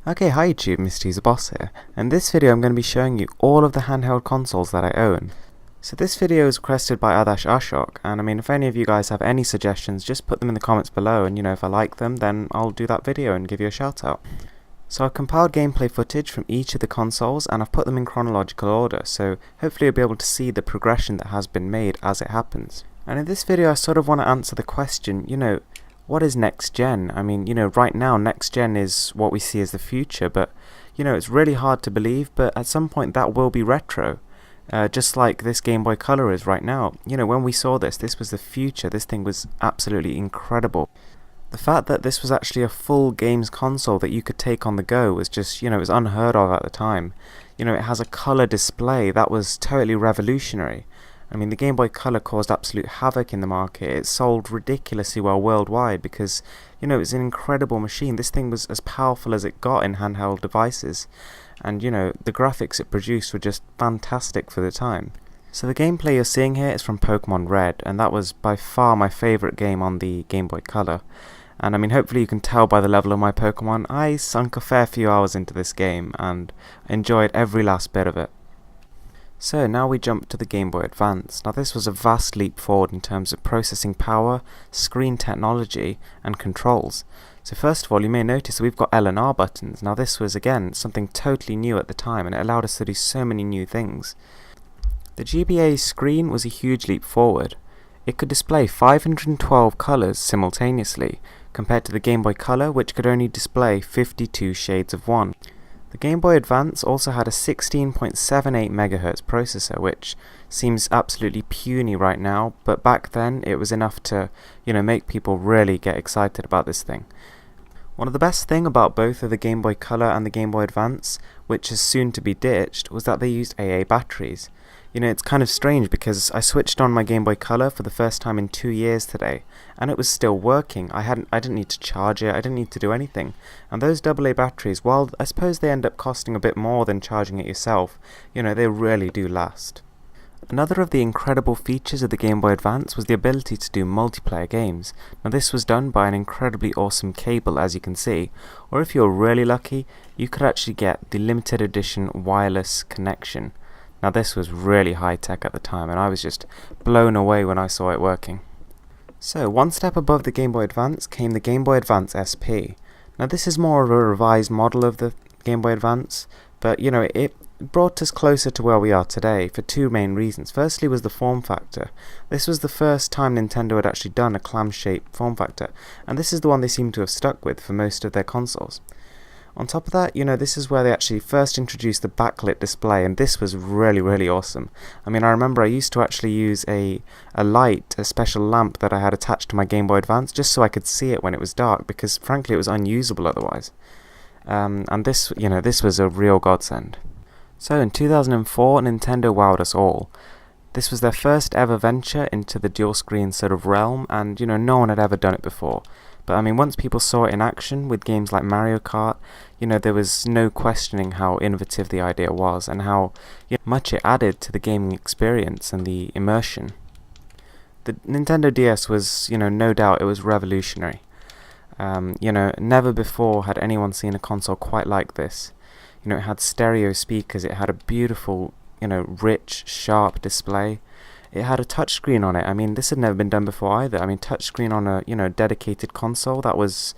Okay, hi YouTube, Mr. User Boss here. In this video I'm going to be showing you all of the handheld consoles that I own. So this video is requested by Adash Ashok, and I mean if any of you guys have any suggestions, just put them in the comments below, and if I like them then I'll do that video and give you a shout out. So I've compiled gameplay footage from each of the consoles and I've put them in chronological order, so hopefully you'll be able to see the progression that has been made as it happens. And in this video I sort of want to answer the question, what is next gen? I mean, right now next gen is what we see as the future, but it's really hard to believe, but at some point that will be retro. Just like this Gameboy Colour is right now. When we saw this was the future. This thing was absolutely incredible. The fact that this was actually a full games console that you could take on the go was just, it was unheard of at the time. It has a colour display. That was totally revolutionary. I mean, the Game Boy Colour caused absolute havoc in the market. It sold ridiculously well worldwide because, it was an incredible machine. This thing was as powerful as it got in handheld devices. And, the graphics it produced were just fantastic for the time. So the gameplay you're seeing here is from Pokemon Red, and that was by far my favourite game on the Game Boy Colour. And I mean, hopefully you can tell by the level of my Pokemon, I sunk a fair few hours into this game and enjoyed every last bit of it. So now we jump to the Game Boy Advance. Now this was a vast leap forward in terms of processing power, screen technology and controls. So first of all you may notice we've got L and R buttons. Now this was again something totally new at the time and it allowed us to do so many new things. The GBA screen was a huge leap forward. It could display 512 colours simultaneously compared to the Game Boy Colour which could only display 52 shades of one. The Game Boy Advance also had a 16.78 MHz processor, which seems absolutely puny right now, but back then it was enough to, make people really get excited about this thing. One of the best things about both of the Game Boy Colour and the Game Boy Advance, which is soon to be ditched, was that they used AA batteries. It's kind of strange because I switched on my Game Boy Colour for the first time in 2 years today, and it was still working. I didn't need to charge it, I didn't need to do anything. And those AA batteries, while I suppose they end up costing a bit more than charging it yourself, they really do last. Another of the incredible features of the Game Boy Advance was the ability to do multiplayer games. Now this was done by an incredibly awesome cable, as you can see, or if you're really lucky, you could actually get the limited edition wireless connection. Now this was really high tech at the time and I was just blown away when I saw it working. So one step above the Game Boy Advance came the Game Boy Advance SP. Now this is more of a revised model of the Game Boy Advance, but it brought us closer to where we are today for two main reasons. Firstly was the form factor. This was the first time Nintendo had actually done a clam-shaped form factor, and this is the one they seem to have stuck with for most of their consoles. On top of that, this is where they actually first introduced the backlit display, and this was really, really awesome. I mean, I remember I used to actually use a light, a special lamp that I had attached to my Game Boy Advance, just so I could see it when it was dark, because frankly it was unusable otherwise. And this, this was a real godsend. So in 2004, Nintendo wowed us all. This was their first ever venture into the dual screen sort of realm, and no one had ever done it before. But I mean, once people saw it in action with games like Mario Kart, there was no questioning how innovative the idea was and how much it added to the gaming experience and the immersion. The Nintendo DS was, no doubt it was revolutionary. Never before had anyone seen a console quite like this. It had stereo speakers, it had a beautiful, rich, sharp display. It had a touchscreen on it. I mean, this had never been done before either. I mean, touchscreen on a, dedicated console, that was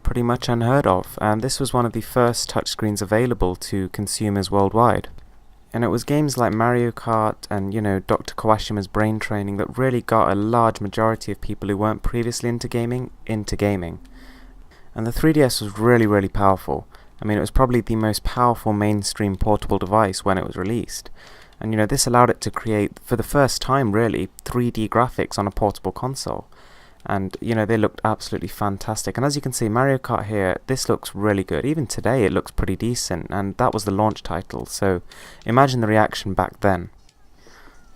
pretty much unheard of. And this was one of the first touchscreens available to consumers worldwide. And it was games like Mario Kart and, Dr. Kawashima's Brain Training that really got a large majority of people who weren't previously into gaming. And the 3DS was really, really powerful. I mean, it was probably the most powerful mainstream portable device when it was released. And this allowed it to create, for the first time really, 3D graphics on a portable console. And they looked absolutely fantastic. And as you can see, Mario Kart here, this looks really good. Even today it looks pretty decent, and that was the launch title, so imagine the reaction back then.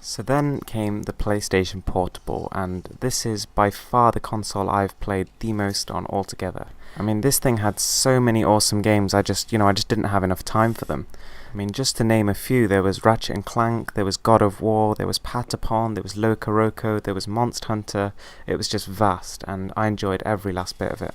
So then came the PlayStation Portable, and this is by far the console I've played the most on altogether. I mean, this thing had so many awesome games, I just didn't have enough time for them. I mean, just to name a few, there was Ratchet and Clank, there was God of War, there was Patapon, there was Loco Roco, there was Monster Hunter. It was just vast, and I enjoyed every last bit of it.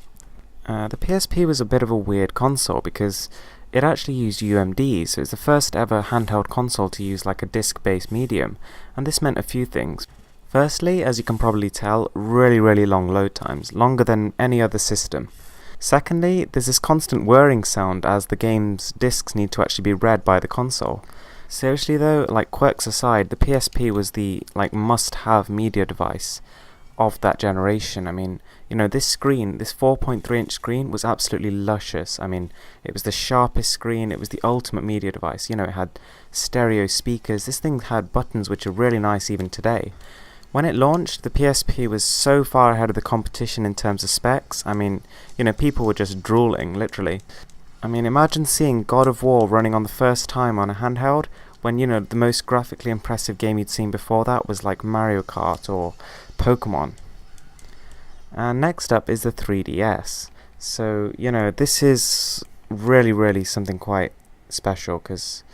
The PSP was a bit of a weird console because it actually used UMD, so it's the first ever handheld console to use like a disc-based medium, and this meant a few things. Firstly, as you can probably tell, really long load times, longer than any other system. Secondly, there's this constant whirring sound as the game's discs need to actually be read by the console. Seriously though, like quirks aside, the PSP was the must-have media device of that generation. I mean, this screen, this 4.3-inch screen was absolutely luscious. I mean, it was the sharpest screen, it was the ultimate media device. It had stereo speakers, this thing had buttons which are really nice even today. When it launched, the PSP was so far ahead of the competition in terms of specs. I mean, people were just drooling, literally. I mean, imagine seeing God of War running on the first time on a handheld, when, the most graphically impressive game you'd seen before that was like Mario Kart or Pokemon. And next up is the 3DS. So, this is really something quite special, because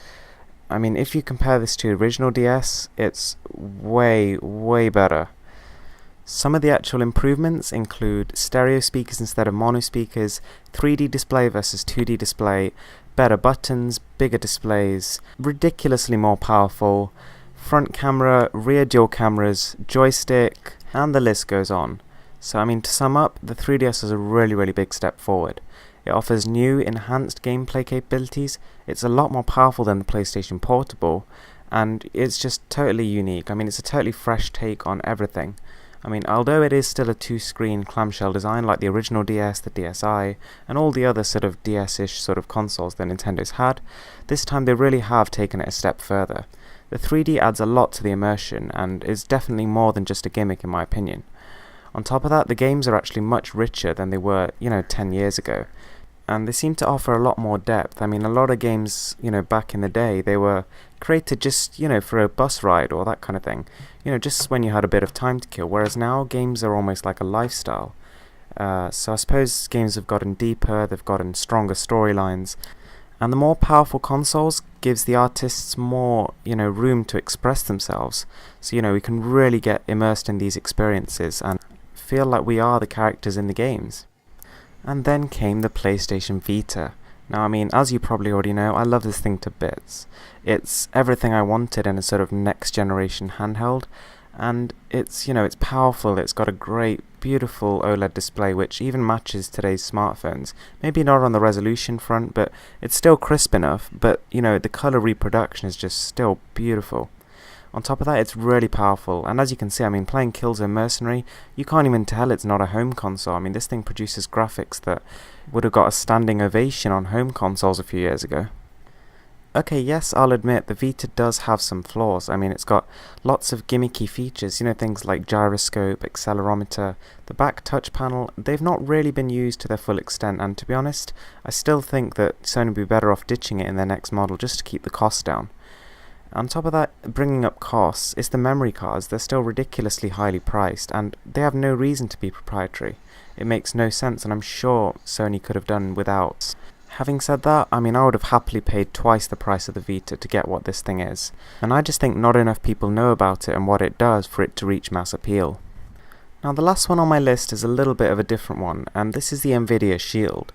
I mean, if you compare this to the original DS, it's way better. Some of the actual improvements include stereo speakers instead of mono speakers, 3D display versus 2D display, better buttons, bigger displays, ridiculously more powerful, front camera, rear dual cameras, joystick, and the list goes on. So I mean, to sum up, the 3DS is a really big step forward. It offers new, enhanced gameplay capabilities, it's a lot more powerful than the PlayStation Portable, and it's just totally unique. I mean, it's a totally fresh take on everything. I mean, although it is still a two-screen clamshell design like the original DS, the DSi, and all the other sort of DS-ish sort of consoles that Nintendo's had, this time they really have taken it a step further. The 3D adds a lot to the immersion, and is definitely more than just a gimmick in my opinion. On top of that, the games are actually much richer than they were, 10 years ago. And they seem to offer a lot more depth. I mean, a lot of games, back in the day, they were created just, for a bus ride or that kind of thing. Just when you had a bit of time to kill. Whereas now, games are almost like a lifestyle. So I suppose games have gotten deeper, they've gotten stronger storylines. And the more powerful consoles gives the artists more, room to express themselves. So, we can really get immersed in these experiences and feel like we are the characters in the games. And then came the PlayStation Vita. Now, I mean, as you probably already know, I love this thing to bits. It's everything I wanted in a sort of next generation handheld, and it's powerful, it's got a great, beautiful OLED display which even matches today's smartphones. Maybe not on the resolution front, but it's still crisp enough, but the color reproduction is just still beautiful. On top of that, it's really powerful, and as you can see, I mean, playing Killzone Mercenary, you can't even tell it's not a home console. I mean, this thing produces graphics that would have got a standing ovation on home consoles a few years ago. Okay, yes, I'll admit, the Vita does have some flaws. I mean, it's got lots of gimmicky features, things like gyroscope, accelerometer, the back touch panel. They've not really been used to their full extent, and to be honest, I still think that Sony would be better off ditching it in their next model just to keep the cost down. On top of that, bringing up costs, it's the memory cards. They're still ridiculously highly priced, and they have no reason to be proprietary. It makes no sense, and I'm sure Sony could have done without. Having said that, I mean, I would have happily paid twice the price of the Vita to get what this thing is, and I just think not enough people know about it and what it does for it to reach mass appeal. Now, the last one on my list is a little bit of a different one, and this is the Nvidia Shield.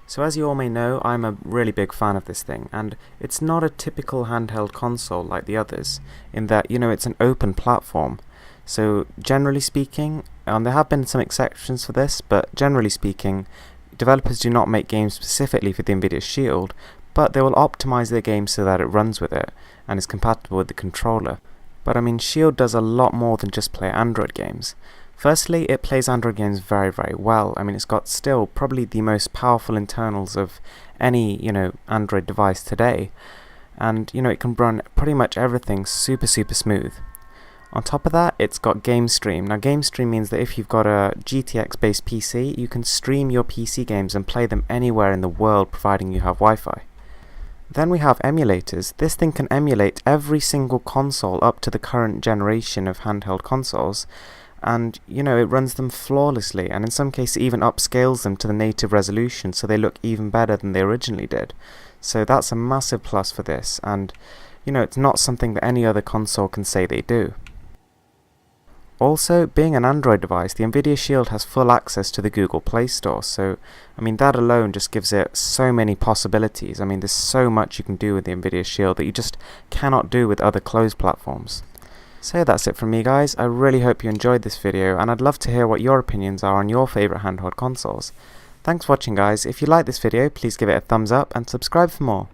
So as you all may know, I'm a really big fan of this thing, and it's not a typical handheld console like the others, in that, it's an open platform. So generally speaking, and there have been some exceptions for this, but generally speaking, developers do not make games specifically for the Nvidia Shield, but they will optimize their game so that it runs with it, and is compatible with the controller. But I mean, Shield does a lot more than just play Android games. Firstly, it plays Android games very well. I mean, it's got still probably the most powerful internals of any, Android device today. And, it can run pretty much everything super smooth. On top of that, it's got Game Stream. Now, Game Stream means that if you've got a GTX-based PC, you can stream your PC games and play them anywhere in the world, providing you have Wi-Fi. Then we have emulators. This thing can emulate every single console up to the current generation of handheld consoles. and you know, it runs them flawlessly, and in some cases even upscales them to the native resolution so they look even better than they originally did. So that's a massive plus for this, and you know, it's not something that any other console can say they do. Also, being an Android device, the Nvidia Shield has full access to the Google Play Store, so I mean that alone just gives it so many possibilities. I mean, there's so much you can do with the Nvidia Shield that you just cannot do with other closed platforms. So that's it from me, guys. I really hope you enjoyed this video, and I'd love to hear what your opinions are on your favourite handheld consoles. Thanks for watching, guys. If you like this video, please give it a thumbs up and subscribe for more.